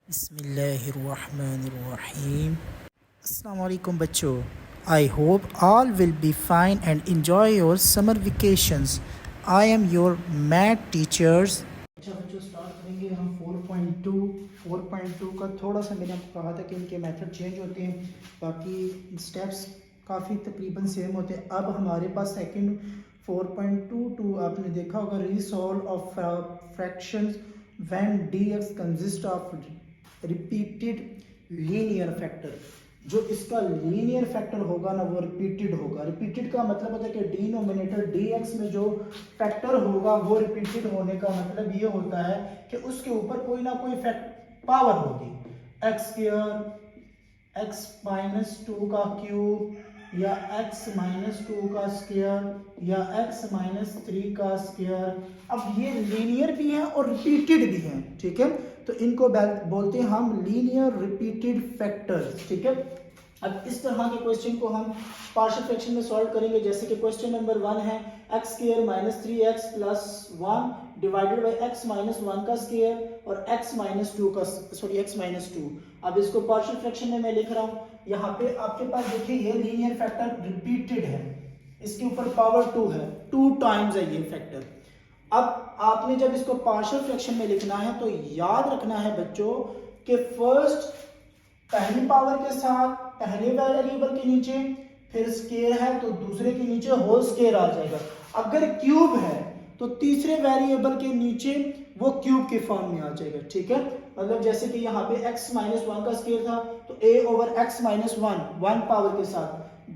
बिस्मिल्लाहिर्रहमानिर्रहीम। अस्सलाम वालेकुम बच्चों, I hope all will be fine and enjoy your summer vacations. I am your math teachers. अच्छा बच्चों, स्टार्ट करेंगे हम 4.2 का। थोड़ा सा मैंने आपको कहा था कि इनके मेथड चेंज होते हैं, बाकी स्टेप्स काफ़ी तकरीबन सेम होते हैं। अब हमारे पास सेकंड 4.22 आपने देखा होगा, resolve of fractions when dx consist of repeated linear factor. जो इसका लीनियर फैक्टर होगा ना वो रिपीटेड होगा। रिपीटेड का मतलब होता है कि डिनोमिनेटर dx में जो फैक्टर होगा वो रिपीटेड होने का मतलब ये होता है कि उसके ऊपर कोई ना कोई पावर होगी। एक्स स्क्वायर, एक्स माइनस 2 का क्यूब या एक्स माइनस 2 का स्क्वायर या एक्स माइनस 3 का स्क्वायर। अब ये लीनियर भी है और रिपीटेड भी है, ठीक है। तो इनको बोलते हैं हम लीनियर रिपीटेड फैक्टर्स, ठीक है। अब इस तरह के क्वेश्चन को हम पार्शियल फ्रैक्शन में सॉल्व करेंगे। जैसे कि क्वेश्चन नंबर 1 है x square minus 3x plus 1 divided by x minus 1 का स्क्वायर और एक्स माइनस 2 का एक्स माइनस 2। अब इसको पार्शियल फ्रैक्शन में मैं लिख रहा हूँ। यहाँ पे आपके पास देखिए ये लीनियर फैक्टर रिपीटेड है, इसके ऊपर पावर 2 है, 2 टाइम्स है ये फैक्टर। अब आपने जब इसको पार्शियल फ्रैक्शन में लिखना है तो याद रखना है बच्चों कि फर्स्ट पहली पावर के साथ पहले वेरिएबल के नीचे, फिर स्केयर है तो दूसरे के नीचे होल स्केयर आ जाएगा। अगर क्यूब है तो तीसरे वेरिएबल के नीचे वो क्यूब के फॉर्म में आ जाएगा, ठीक है। मतलब जैसे कि यहाँ पे x माइनस 1 का स्केयर था तो a over x minus 1 power के साथ,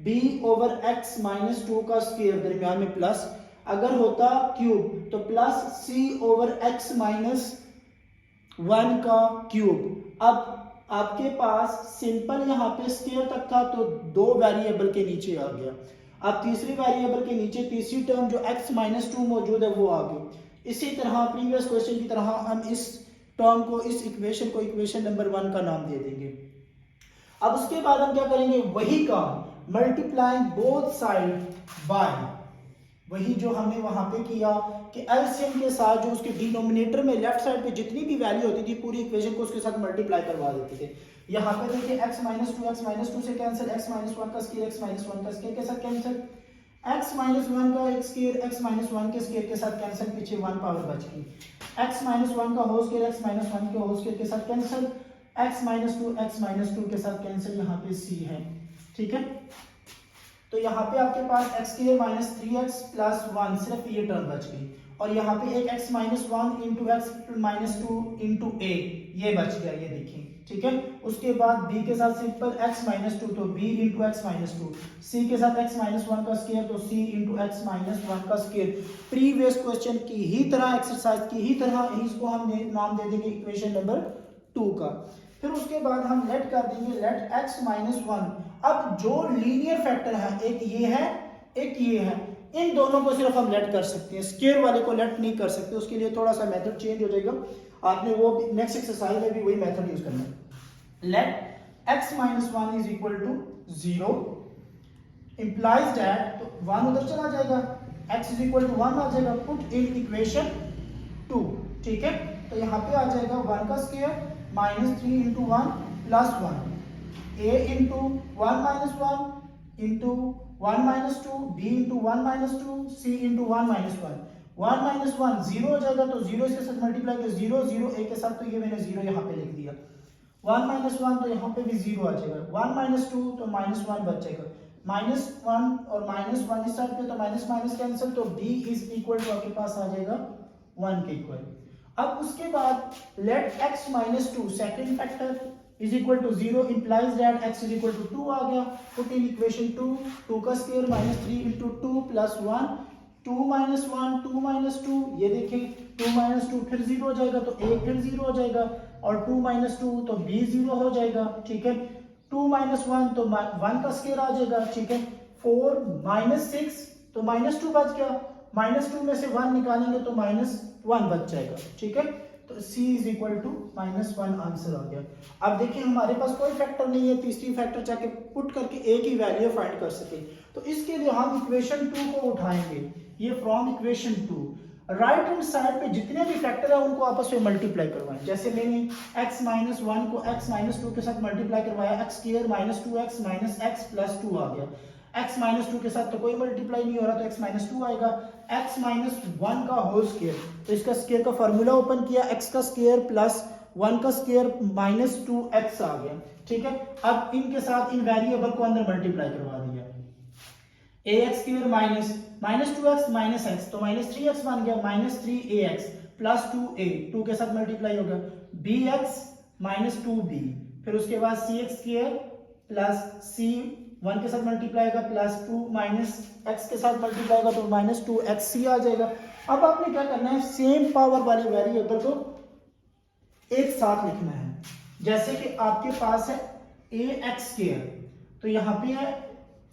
b ओवर x माइनस 2 का स्केयर दरमियान में प्लस, अगर होता क्यूब तो plus c over x minus 1 का क्यूब। अब आपके पास सिंपल यहाँ पे स्केयर तक था तो 2 वेरिएबल के नीचे आ गया। अब तीसरी वेरिएबल के नीचे तीसरी टर्म जो x माइनस 2 मौजूद है वो आ गई। इसी तरह प्रीवियस क्वेश्चन की तरह हम इस टर्म को, इस इक्वेशन को इक्वेशन नंबर 1 का नाम दे देंगे। अब उसके बाद हम क्या करेंगे, वही काम मल्टीप्लाइंग बोथ साइड बाय, वही जो हमने वहां पे किया कि एलसीएम के साथ जो उसके डिनोमिनेटर में लेफ्ट साइड पे जितनी भी वैल्यू होती थी पूरी इक्वेशन को उसके साथ मल्टीप्लाई करवा देते थे। यहाँ पे देखिए x माइनस 2 से कैंसिल, x माइनस 1 का स्क्वायर x माइनस 1 का स्क्वायर के साथ कैंसिल, x माइनस 1 का एक स्क्वायर x माइनस 1 के स्क्वायर के साथ कैंसिल, पीछे 1 पावर बच गई। x माइनस 1 का होल स्क्वायर x माइनस 1 के होल स्क्वायर के साथ कैंसिल, x माइनस 2 के साथ कैंसिल, यहाँ पे c है, ठीक है। तो यहाँ पे आपके पास x square minus 3x plus 1 सिर्फ ये टर्म बच गई, और यहाँ पे एक x minus 1 into x minus 2 into A ये बच गया, ये देखिए, ठीक है। उसके बाद b के साथ सिंपल x माइनस 2 तो b into x minus 2, c के साथ x माइनस 1 का स्क्वायर तो c इंटू एक्स माइनस 1 का स्क्वायर। प्रीवियस क्वेश्चन की ही तरह, एक्सरसाइज की ही तरह इसको हम नाम दे देंगे इक्वेशन नंबर 2 का। फिर उसके बाद हम लेट कर देंगे लेट x माइनस 1। अब जो लीनियर फैक्टर है एक ये है एक ये है, इन दोनों को सिर्फ हम लेट कर सकते हैं, स्केयर वाले को लेट नहीं कर सकते। उसके लिए थोड़ा सा मेथड चेंज हो जाएगा, आपने वो नेक्स्ट एक्सरसाइज में भी वही मेथड यूज करना है। Let x minus 1 is equal to 0 implies that, तो 1 उधर चला जाएगा, x इज इक्वल टू 1 आ जाएगा, पुट इन इक्वेशन 2, ठीक है। तो यहाँ पे आ जाएगा 1 का square minus 3 into 1 plus 1, a into 1 minus 1 into 1 minus 2, b into 1 minus 2, c into 1 minus 1। 1 minus 1 zero हो जाएगा तो जीरो इसके साथ मल्टीप्लाई कर 0 0 a के साथ, तो ये मैंने 0 यहाँ पे लिख दिया। 1 माइनस 1 तो यहाँ पे भी 0 आ जाएगा, 1 माइनस 2 तो माइनस 1 बच जाएगा, माइनस 1 और माइनस 1 इस साइड पे तो माइनस माइनस कैंसिल, तो b इज इक्वल टू आपके पास आ जाएगा 1 के इक्वल। अब उसके बाद let x minus 2 second factor is equal to 0 implies that x is equal to 2 आ गया, पुट इन इक्वेशन 2, 2 का square minus 3 into 2 plus 1, 2 minus 1 2 minus 2, ये देखें 2 माइनस 2 फिर 0 हो जाएगा तो a फिर 0 हो जाएगा, और 2 माइनस 2 तो b 0 हो जाएगा, ठीक है। 2 माइनस 1 तो 1 का स्क्वायर आ जाएगा, ठीक है। 4 माइनस 6 तो माइनस 2 बच गया, माइनस 2 में से 1 निकालेंगे तो माइनस 1 बच जाएगा, ठीक है। तो c is equal to minus 1 answer आ गया। अब देखिए हमारे पास कोई फैक्टर नहीं है, तीसरी फैक्टर जाके पुट करके a की वैल्यू फाइंड कर सके, तो इसके लिए हम इक्वेशन 2 को उठाएंगे, ये from equation 2। Right hand side पे जितने भी फैक्टर है उनको आपस में मल्टीप्लाई करवाएं। जैसे मैंने x माइनस वन को x माइनस टू के साथ मल्टीप्लाई करवाया, x square minus two x minus x plus two आ गया। x माइनस टू के साथ तो कोई मल्टीप्लाई नहीं हो रहा, तो x माइनस टू आएगा। x माइनस वन का होल स्क्वायर, तो इसका स्क्वायर का फॉर्मूला ओपन किया, x का स्क्वायर प्लस वन का स्क्वायर माइनस टू एक्स आ गया। ठीक है, अब इनके साथ इन वेरिएबल को अंदर मल्टीप्लाई करवा दिया। A x square minus minus two x minus x, तो माइनस थ्री एक्स बन गया, minus three A x plus two A, two के साथ मल्टीप्लाई होगा, B x minus two B, फिर उसके बाद C x square plus C one के साथ मल्टीप्लाई होगा प्लस टू माइनस एक्स के साथ मल्टीप्लाई होगा, तो माइनस टू एक्स सी आ जाएगा। अब आपने क्या करना है, सेम पावर वाले वेरिएबल को एक साथ लिखना है। जैसे कि आपके पास है ए एक्स स्क्वायर, तो यहाँ पे है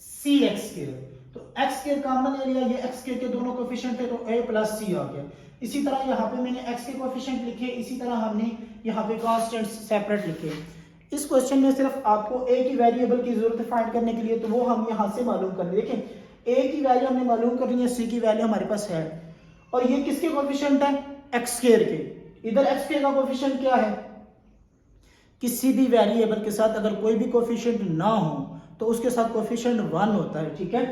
सी एक्स स्क्वायर, तो एक्स स्क्वायर कॉमन ले लिया, ये एक्स स्क्वायर के दोनों कोफिशिएंट है, तो a प्लस सी आ गया। इसी तरह यहाँ पे मैंने x के कोफिशिएंट लिखे, इसी तरह हमने यहाँ पे कांस्टेंट सेपरेट लिखे। इस क्वेश्चन में सिर्फ आपको a की वेरिएबल की जरूरत है फाइंड करने के लिए, तो वो हम यहाँ से मालूम कर लें। देखें a की वैल्यू हमने मालूम करनी है, c की वैल्यू हमारे पास है, और ये किसके कोफिशिएंट है, एक्स स्क्वायर के। इधर एक्स स्क्वायर का कोफिशिएंट क्या है, किसी भी वेरिएबल के साथ अगर कोई भी कोफिशिएंट ना हो तो उसके साथ कोफिशिएंट वन होता है। ठीक है,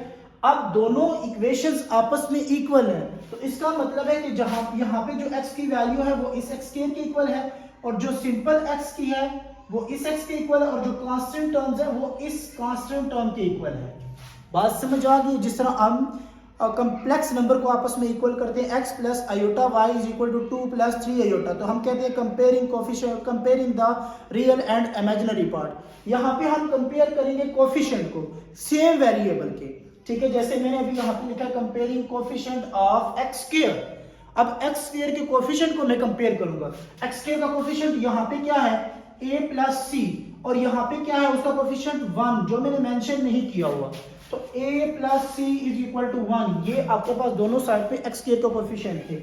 अब दोनों इक्वेशंस आपस में इक्वल है, तो इसका मतलब है कि जहां यहाँ पे जो x की वैल्यू है वो इस x स्क्वायर के इक्वल है, और जो सिंपल x की है वो इस x के इक्वल है, और जो कांस्टेंट टर्म्स है वो इस कांस्टेंट टर्म के इक्वल है। बात समझ आ गई। जिस तरह हम कॉम्प्लेक्स नंबर को आपस में इक्वल करते हैं, x plus iota y is equal to 2 plus 3 iota, तो हम कहते हैं comparing coefficient, comparing the real and imaginary part. यहाँ पे हम कंपेयर करेंगे कोफिशिएंट को सेम वेरिएबल के। ठीक है, जैसे मैंने अभी यहाँ पे लिखा comparing coefficient of x square. अब एक्स स्क्वायर के कोफिशिएंट को मैं कंपेयर करूंगा। एक्स स्क्वायर का कोफिशिएंट यहाँ पे क्या है, a प्लस सी, और यहाँ पे क्या है उसका कोफिशिएंट 1, जो मैंने मेंशन नहीं किया हुआ, तो a plus C is equal to 1। ये आपके पास दोनों साइड पे एक्स स्क्वायर का कोफिशिएंट थे।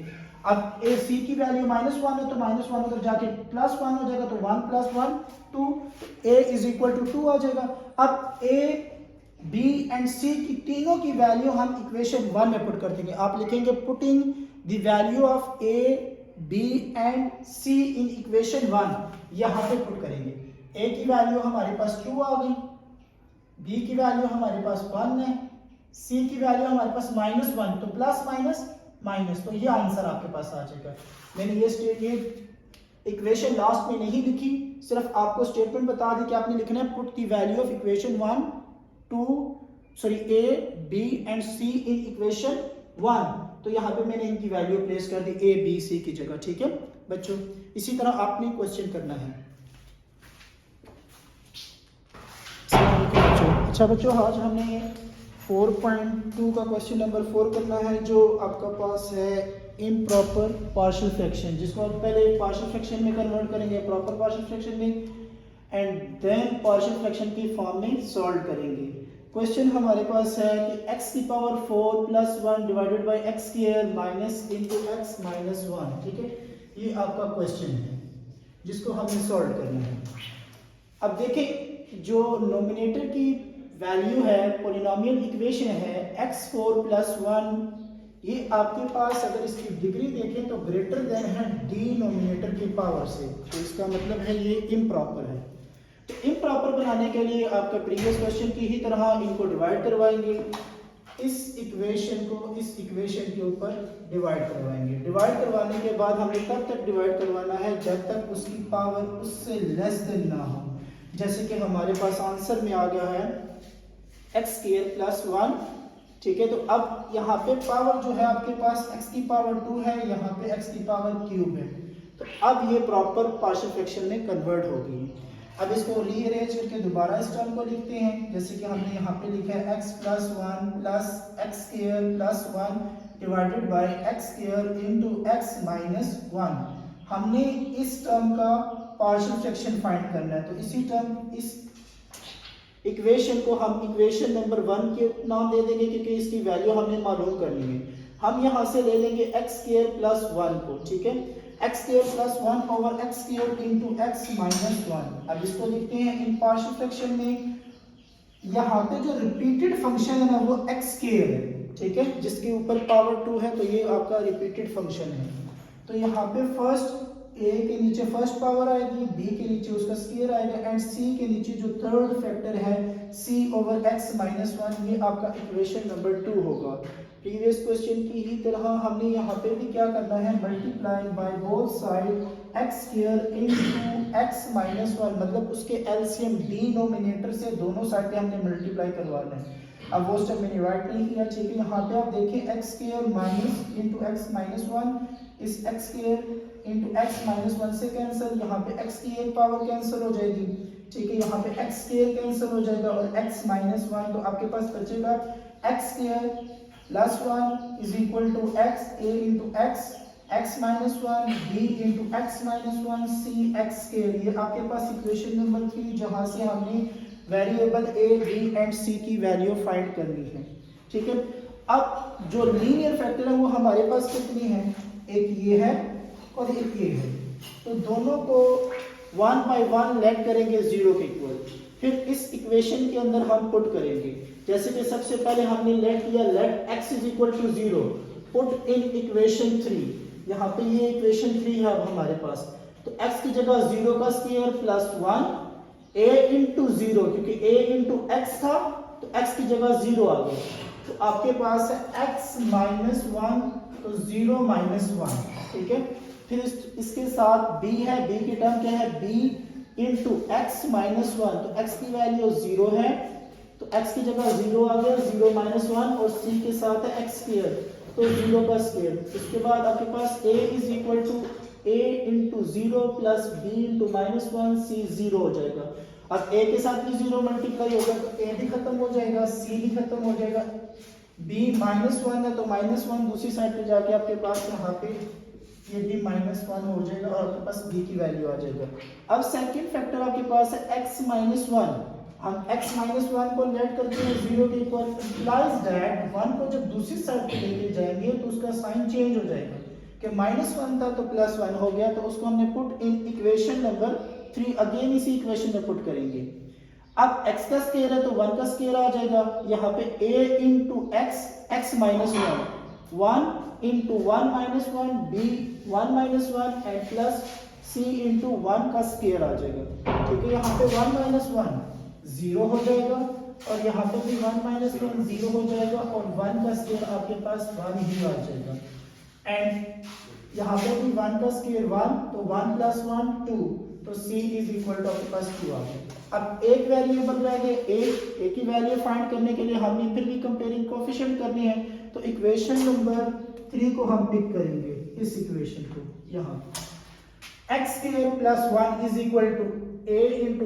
अब a c की वैल्यू माइनस वन है, तो माइनस वन उधर जाके प्लस वन हो जाएगा, तो 1 plus 1 2, a is equal to 2 आ जाएगा। अब a b एंड c की तीनों की वैल्यू हम इक्वेशन 1 में पुट कर देंगे। आप लिखेंगे putting the value of a b and c in equation 1, यहाँ पे पुट करेंगे। a की वैल्यू हमारे पास 2 आ गई, b की वैल्यू हमारे पास 1 है, c की वैल्यू हमारे पास माइनस 1, तो प्लस माइनस माइनस, तो ये आंसर आपके पास आ जाएगा। मैंने ये इक्वेशन लास्ट में नहीं लिखी, सिर्फ आपको स्टेटमेंट बता दी कि आपने लिखना है put the value of equation 1 a b and c in equation 1, तो यहाँ पे मैंने इनकी वैल्यू प्लेस कर दी a b c की जगह। ठीक है बच्चों, इसी तरह आपने क्वेश्चन करना है। अच्छा बच्चों, आज हमने 4.2 का क्वेश्चन नंबर 4 करना है, जो आपका पास है इम्प्रॉपर पार्शियल फ्रैक्शन, जिसको आप पहले पार्शियल फ्रैक्शन में कन्वर्ट करेंगे, प्रॉपर पार्शियल फ्रैक्शन में, एंड देन पार्शियल फ्रैक्शन की फॉर्म में सॉल्व करेंगे। क्वेश्चन हमारे पास है कि x की power 4 plus 1 divided by x square minus into x minus 1। ठीक है, ये आपका क्वेश्चन है जिसको हमें सॉल्व करना है। अब देखें, जो नोमिनेटर की वैल्यू है, पोलिनोमियल इक्वेशन है x4 प्लस 1, ये आपके पास अगर इसकी डिग्री देखें तो ग्रेटर देन है डिनोमिनेटर की पावर से, तो इसका मतलब है ये इम्प्रॉपर है। तो इम्प्रॉपर बनाने के लिए आपका प्रीवियस क्वेश्चन की ही तरह इनको डिवाइड करवाएंगे, इस इक्वेशन को इस इक्वेशन के ऊपर डिवाइड करवाएंगे। डिवाइड करवाने के बाद हमें तब तक डिवाइड करवाना है जब तक उसकी पावर उससे लेस देन ना हो। जैसे कि हमारे पास आंसर में आ गया है एक्स स्क्वायर प्लस 1। ठीक है, तो अब यहाँ पे पावर जो है आपके पास x की पावर 2 है, यहाँ पे x की पावर क्यूब है, तो अब ये प्रॉपर पार्शियल फ्रैक्शन में कन्वर्ट होगी। अब इसको रीअरेंज करके दोबारा इस टर्म को लिखते हैं, जैसे कि हमने यहाँ पे लिखा है x plus 1 plus x square plus 1 divided by x square into x minus 1। हमने इस टर्म का पार्शियल फ्रैक्शन फाइंड करना है, तो इसी टर्म इस इक्वेशन को हम इक्वेशन नंबर 1 के नाम दे देंगे, क्योंकि इसकी वैल्यू हमने मालूम करनी है। हम यहाँ से ले लेंगे एक्स स्क्वायर प्लस 1 को। ठीक है, x square plus 1 over x square into x minus 1। अब इसको लिखते हैं इन पार्शियल फ्रैक्शन में। यहाँ पे जो रिपीटेड फंक्शन है ना वो एक्स स्क्वायर है, ठीक है, जिसके ऊपर पावर 2 है, तो ये आपका रिपीटेड फंक्शन है। तो यहाँ पे फर्स्ट ए के नीचे फर्स्ट पावर आएगी, बी के नीचे उसका स्क्वायर आएगा एंड सी के नीचे जो थर्ड फैक्टर है c ओवर x माइनस 1, ये आपका इक्वेशन नंबर 2 होगा। प्रीवियस क्वेश्चन की ही तरह हमने यहाँ पे भी क्या करना है, multiply by both side x square into x minus 1, मतलब उसके एलसीएम डिनोमिनेटर से दोनों साइड पे हमने मल्टीप्लाई करवाना है। अब वो स्टेप मैंने राइट नहीं किया, ठीक है। यहाँ पे आप देखें x square minus into x minus 1, इस x square into x minus 1 से कैंसिल, यहाँ पे x की एक पावर कैंसिल हो जाएगी, ठीक है। यहाँ पे x स्क्वायर कैंसिल हो जाएगा और x माइनस 1, तो आपके पास बचेगा x square plus 1 is equal to x a into x x minus 1 b into x minus 1 c x square. ये आपके पास इक्वेशन नंबर 3, जहाँ से हमने variable a b and c की वैल्यू फाइंड करनी है, ठीक है। अब जो लीनियर फैक्टर है वो हमारे पास कितनी है, एक ये है और एक ये है, तो दोनों को 1 बाय 1 लेट करेंगे 0 के इक्वल, फिर इस इक्वेशन के अंदर हम पुट करेंगे। जैसे कि सबसे पहले हमने लेट किया, let x is equal to 0, put in equation 3। यहाँ पे ये इक्वेशन 3 है अब हमारे पास, तो x की जगह 0 का स्क्वायर प्लस 1 a इंटू 0, क्योंकि a इंटू एक्स था तो x की जगह 0 आ गया, तो आपके पास है x माइनस 1, तो 0 माइनस 1, ठीक है। फिर इसके साथ b है, b की टर्म क्या है, b इंटू एक्स माइनस 1, तो x की वैल्यू 0 है, तो x की जगह 0 आ गया, 0 माइनस 1, और c के साथ है x स्क्वायर, तो 0 का स्क्वायर। इसके बाद आपके पास a is equal to a into 0 plus b into minus 1, c 0 हो जाएगा। अब a के साथ भी 0 मल्टीप्लाई होगा तो a भी खत्म हो जाएगा, c भी खत्म हो जाएगा, b माइनस 1 है तो माइनस 1 दूसरी साइड पे जाके आपके पास यहाँ पे ये भी माइनस 1 हो जाएगा और आपके पास b की वैल्यू आ जाएगा। अब सेकंड फैक्टर आपके पास है x माइनस 1, हम x माइनस 1 को लेट करते हैं 0 के इक्वल, इम्प्लाइज दैट 1 को जब दूसरी साइड पे लेके जाएंगे तो उसका साइन चेंज हो जाएगा, कि माइनस 1 था तो प्लस 1 हो गया, तो उसको हमने put in equation number 3, again इसी इक्वेशन में पुट करेंगे। अब x का स्क्वायर है तो 1 का स्क्वायर आ जाएगा, यहाँ पे a into x x minus 1 into 1 minus 1 b 1 minus 1 and plus c into 1 का स्क्वायर आ जाएगा, ठीक है। यहाँ पे 1 माइनस 1 0 हो जाएगा और यहाँ पे भी 1 माइनस 1 0 हो जाएगा और 1 का स्क्वायर आपके पास 1 ही आ जाएगा, एंड यहाँ पे भी 1 का स्क्वायर 1, तो 1 प्लस 1 2, तो c इज इक्वल टू आपके पास 2 आ गया। अब एक वेरिएबल रह गए a की वैल्यू फाइंड करने के लिए हमने फिर भी कंपेयरिंग कोएफिशिएंट करनी है, तो इक्वेशन नंबर 3 को हम पिक करेंगे, इस इक्वेशन को यहाँ x square plus 1 is equal to a into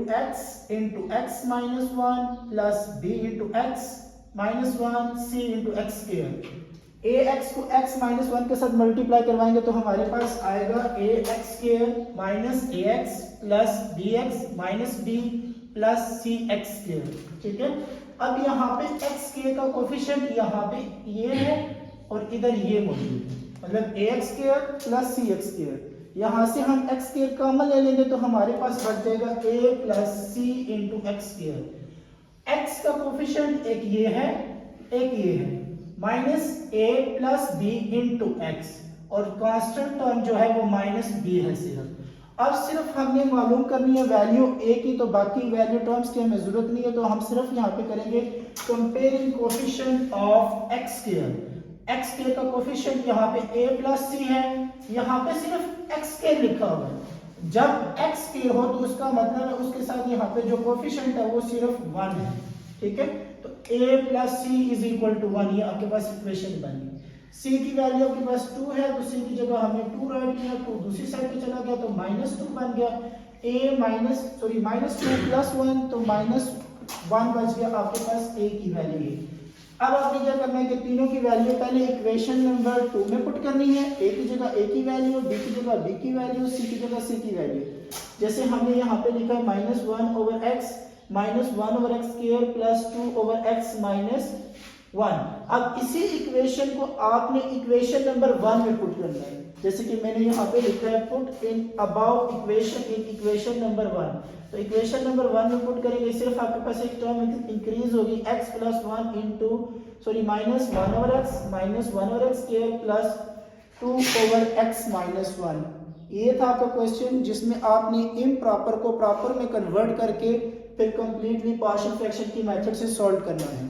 x minus 1 plus b into x minus 1 c into x square. ax को x माइनस 1 के साथ मल्टीप्लाई करवाएंगे तो हमारे पास आएगा ax square minus ax plus bx minus b plus cx square, ठीक है। अब यहाँ पे x स्क्वायर का कोएफिशिएंट यहाँ पे ये है और इधर ये मौजूद है, मतलब ax square plus cx square. यहाँ से हम x स्क्वायर कॉमन ले लेंगे तो हमारे पास बच जाएगा a plus c into x square. x का कोएफिशिएंट एक ये है एक ये है, minus a plus b into x, और कांस्टेंट टर्म जो है वो माइनस b है सिर्फ। अब सिर्फ हमने मालूम करनी है वैल्यू a की, तो बाकी वैल्यू टर्म्स की हमें जरूरत नहीं है, तो हम सिर्फ यहाँ पे करेंगे comparing coefficient of x square. x square का कोएफिशिएंट यहाँ पे a प्लस c है, यहाँ पे सिर्फ x स्क्वायर लिखा हुआ है। जब x स्क्वायर हो तो उसका मतलब है उसके साथ यहाँ पे जो कोएफिशिएंट है वो सिर्फ 1 है, ठीक है। तो a plus c is equal to 1, ये आपके पास इक्वेशन बन गई। c की वैल्यू आपके पास 2 है तो c की जगह हमने 2 राइट किया, तो दूसरी साइड पे चला गया तो माइनस 2 बन गया, माइनस 2 प्लस 1, तो माइनस 1 बच गया आपके पास a की वैल्यू ये। अब आपने क्या करना है कि तीनों की वैल्यू पहले इक्वेशन नंबर 2 में पुट करनी है, a की जगह a की वैल्यू, b की जगह b की वैल्यू, c की जगह c की वैल्यू। जैसे हमने यहाँ पे लिखा है minus 1 over x minus 1 over x square plus 2 over x minus 1। अब इसी इक्वेशन को आपने इक्वेशन नंबर 1 में पुट करना है, जैसे कि मैंने यहाँ पे लिखा है put in about equation in equation number 1। तो इक्वेशन नंबर 1 में पुट करेंगे, सिर्फ आपके पास एक टर्म इंक्रीज होगी x plus 1 into sorry minus 1 over x minus 1 over x square plus 2 over x minus 1। ये था आपका क्वेश्चन जिसमें आपने इम्प्रॉपर को प्रॉपर में कन्वर्ट करके फिर कंप्लीटली पार्शियल फ्रैक्शन की मेथड से सॉल्व करना है।